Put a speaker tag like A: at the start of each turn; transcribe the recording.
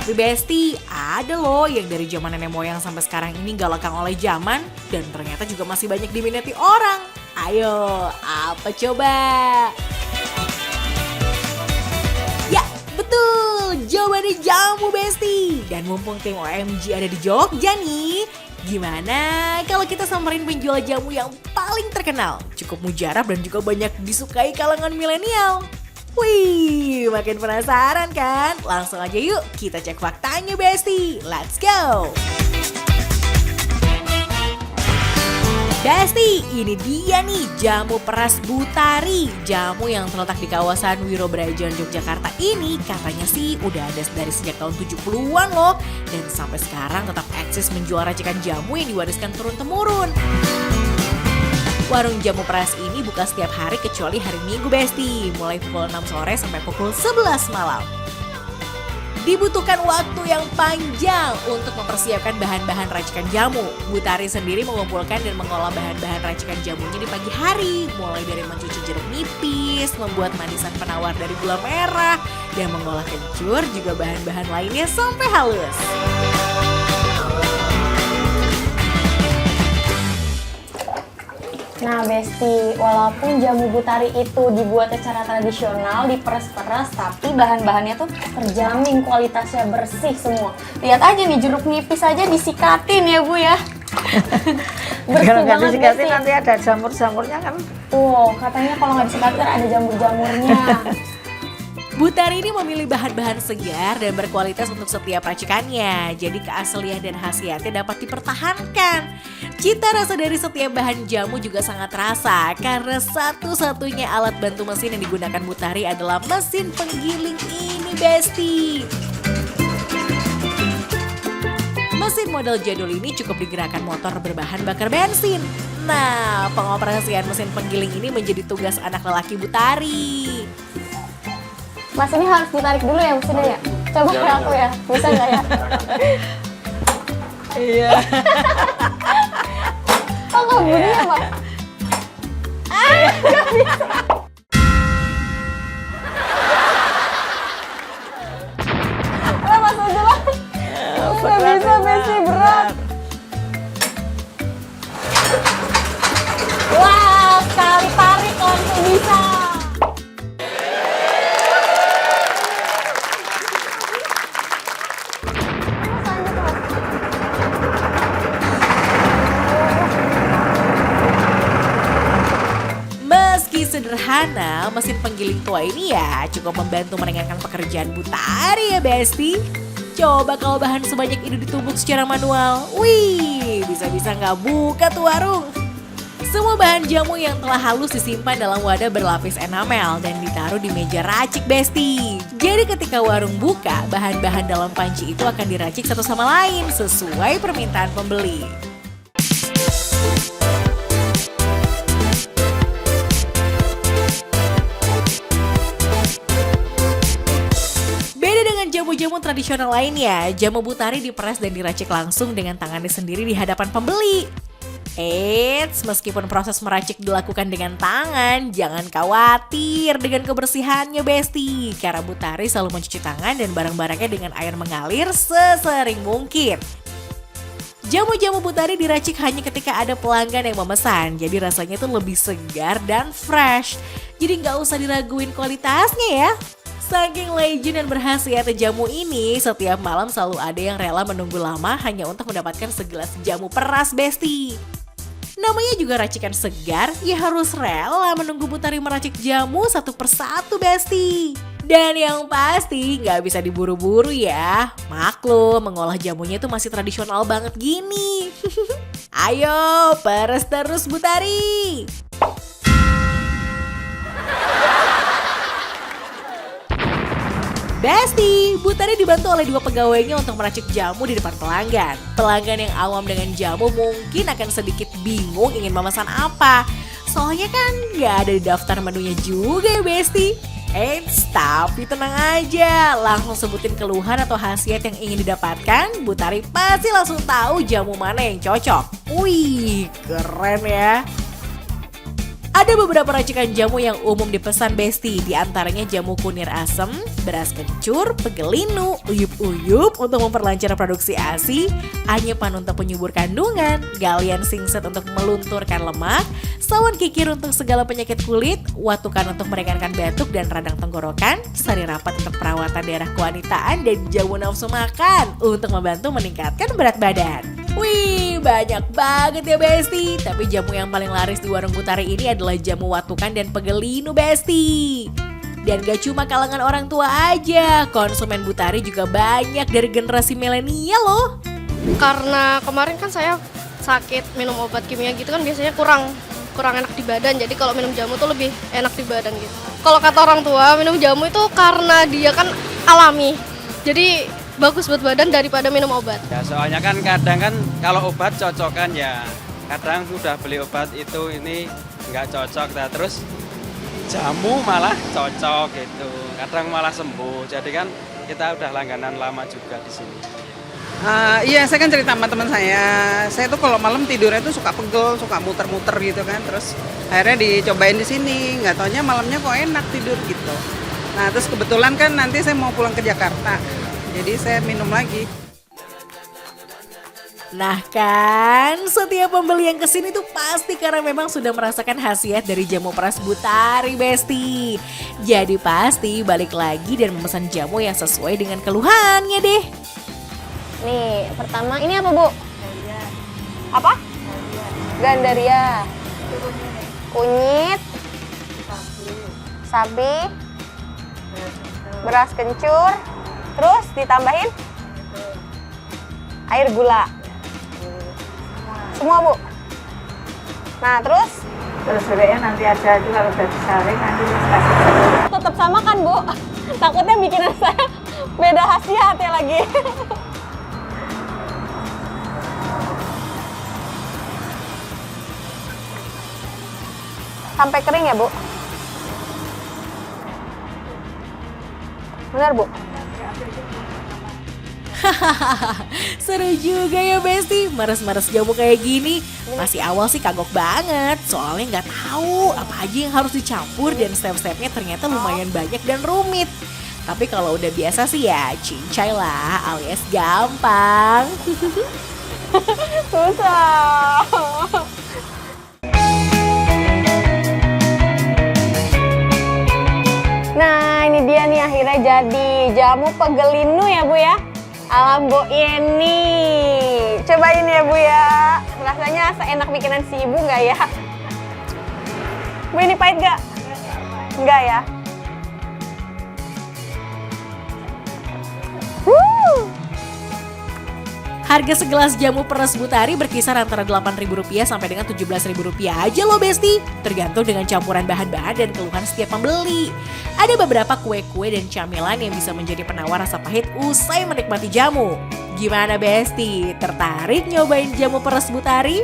A: Tapi Besti, ada loh yang dari zaman nenek moyang sampai sekarang ini gak lekang oleh zaman dan ternyata juga masih banyak diminati orang. Ayo, apa coba? Ya, betul, jawabannya jamu Besti. Dan mumpung tim OMG ada di Jogja nih, gimana kalau kita samperin penjual jamu yang paling terkenal, cukup mujarab dan juga banyak disukai kalangan milenial? Wih, makin penasaran kan? Langsung aja yuk kita cek faktanya Besti. Let's go! Besti, ini dia nih jamu peras Butari. Jamu yang terletak di kawasan Wirobrajan, Yogyakarta ini katanya sih udah ada dari sejak tahun 70-an loh. Dan sampai sekarang tetap eksis menjual racikan jamu yang diwariskan turun-temurun. Warung jamu peras ini buka setiap hari kecuali hari Minggu Besti, mulai pukul 6 sore sampai pukul 11 malam. Dibutuhkan waktu yang panjang untuk mempersiapkan bahan-bahan racikan jamu. Butari sendiri mengumpulkan dan mengolah bahan-bahan racikan jamunya di pagi hari, mulai dari mencuci jeruk nipis, membuat manisan penawar dari gula merah, dan mengolah kencur juga bahan-bahan lainnya sampai halus.
B: Nah Besti, walaupun jamu Butari itu dibuat secara tradisional, diperes-peres, tapi bahan-bahannya tuh terjamin kualitasnya bersih semua. Lihat aja nih, jeruk nipis aja disikatin ya Bu ya. Bersih
C: Kalau nggak
B: banget
C: disikatin
B: Besti.
C: nanti ada jamur-jamurnya kan.
B: Tuh, katanya kalau nggak disikatin ada jamur-jamurnya.
A: Butari ini memilih bahan-bahan segar dan berkualitas untuk setiap racikannya. Jadi keaslian dan khasiatnya dapat dipertahankan. Cita rasa dari setiap bahan jamu juga sangat terasa karena satu-satunya alat bantu mesin yang digunakan Butari adalah mesin penggiling ini Besti. Mesin model jadul ini cukup digerakkan motor berbahan bakar bensin. Nah, pengoperasian mesin penggiling ini menjadi tugas anak lelaki Butari.
B: Mas ini harus ditarik dulu ya mesinnya ya? Coba ke aku ya, bisa nggak ya?
C: Iya.
B: Oh nggak bunyi ya Mbak? Nggak bisa. Mas dulu. Nggak bisa, Besti berat. Wah, sekali tarik langsung bisa.
A: Sederhana, mesin penggiling tua ini ya cukup membantu meringankan pekerjaan Butari ya Besti. Coba kalau bahan sebanyak ini ditumbuk secara manual, wih bisa-bisa nggak buka tuh warung. Semua bahan jamu yang telah halus disimpan dalam wadah berlapis enamel dan ditaruh di meja racik Besti. Jadi ketika warung buka, bahan-bahan dalam panci itu akan diracik satu sama lain sesuai permintaan pembeli. Jamu-jamu tradisional lainnya, jamu Butari diperas dan diracik langsung dengan tangannya sendiri di hadapan pembeli. Eits, meskipun proses meracik dilakukan dengan tangan, jangan khawatir dengan kebersihannya Besti. Karena Butari selalu mencuci tangan dan barang-barangnya dengan air mengalir sesering mungkin. Jamu-jamu Butari diracik hanya ketika ada pelanggan yang memesan, jadi rasanya tuh lebih segar dan fresh. Jadi nggak usah diraguin kualitasnya ya. Saking legend dan berkhasiat jamu ini, setiap malam selalu ada yang rela menunggu lama hanya untuk mendapatkan segelas jamu peras Besti. Namanya juga racikan segar, ya harus rela menunggu Butari meracik jamu satu persatu Besti. Dan yang pasti nggak bisa diburu-buru ya. Maklum, mengolah jamunya itu masih tradisional banget gini. Ayo, peres terus Butari. Besti, Butari dibantu oleh 2 pegawainya untuk meracik jamu di depan pelanggan. Pelanggan yang awam dengan jamu mungkin akan sedikit bingung ingin memesan apa. Soalnya kan gak ada di daftar menunya juga ya Besti. Eits, tapi tenang aja, langsung sebutin keluhan atau khasiat yang ingin didapatkan, Butari pasti langsung tahu jamu mana yang cocok. Wih, keren ya. Ada beberapa racikan jamu yang umum dipesan Besti, di antaranya jamu kunir asem, beras kencur, pegelinu, uyup-uyup untuk memperlancar produksi ASI, anyepan untuk penyubur kandungan, galian singset untuk melunturkan lemak, sawan kikir untuk segala penyakit kulit, watukan untuk meringankan batuk dan radang tenggorokan, sari rapat untuk perawatan daerah kewanitaan, dan jamu nafsu makan untuk membantu meningkatkan berat badan. Wih, banyak banget ya Besti. Tapi jamu yang paling laris di warung Butari ini adalah jamu watukan dan pegelinu Besti. Dan gak cuma kalangan orang tua aja, konsumen Butari juga banyak dari generasi milenial loh.
C: Karena kemarin kan saya sakit minum obat kimia gitu kan biasanya kurang enak di badan. Jadi kalau minum jamu tuh lebih enak di badan gitu. Kalau kata orang tua minum jamu itu karena dia kan alami. Jadi bagus buat badan daripada minum obat.
D: Ya soalnya kan kadang kan kalau obat cocokan ya, kadang sudah beli obat itu ini nggak cocok, nah, terus jamu malah cocok gitu, kadang malah sembuh. Jadi kan kita udah langganan lama juga di sini.
E: Iya, saya kan cerita sama teman saya tuh kalau malam tidurnya tuh suka pegel, suka muter-muter gitu kan, terus akhirnya dicobain di sini, nggak taunya malamnya kok enak tidur gitu. Nah terus kebetulan kan nanti saya mau pulang ke Jakarta, jadi saya minum lagi.
A: Nah kan, setiap pembeli yang kesini tuh pasti karena memang sudah merasakan khasiat dari jamu peras Butari Besti. Jadi pasti balik lagi dan memesan jamu yang sesuai dengan keluhannya deh.
B: Nih, pertama ini apa, Bu? Apa? Gandaria. Kunyit. Sabi. Beras kencur. Terus ditambahin air gula. Semua, Bu. Nah, terus
F: sebenarnya nanti aja itu kalau udah disaring nanti kasih jeruk.
B: tetap sama kan, Bu? Takutnya bikinan saya beda khasiat ya lagi. Sampai kering ya, Bu? Benar, Bu?
A: Seru juga ya Besti, meres-meres jamu kayak gini. Masih awal sih kagok banget, soalnya nggak tahu apa aja yang harus dicampur dan step-stepnya ternyata lumayan banyak dan rumit. Tapi kalau udah biasa sih ya cincai lah, alias gampang.
B: Susah. Nah, ini dia nih akhirnya jadi jamu pegelinu ya, Bu ya. Ala Mbok Yeni. Cobain ya, Bu ya. Rasanya seenak bikinan si Ibu nggak ya? Bu, ini pahit nggak? Nggak ya?
A: Harga segelas jamu peras Butari berkisar antara Rp8.000 sampai dengan Rp17.000 aja loh Besti. Tergantung dengan campuran bahan-bahan dan keluhan setiap pembeli. Ada beberapa kue-kue dan camilan yang bisa menjadi penawar rasa pahit usai menikmati jamu. Gimana Besti? Tertarik nyobain jamu peras Butari?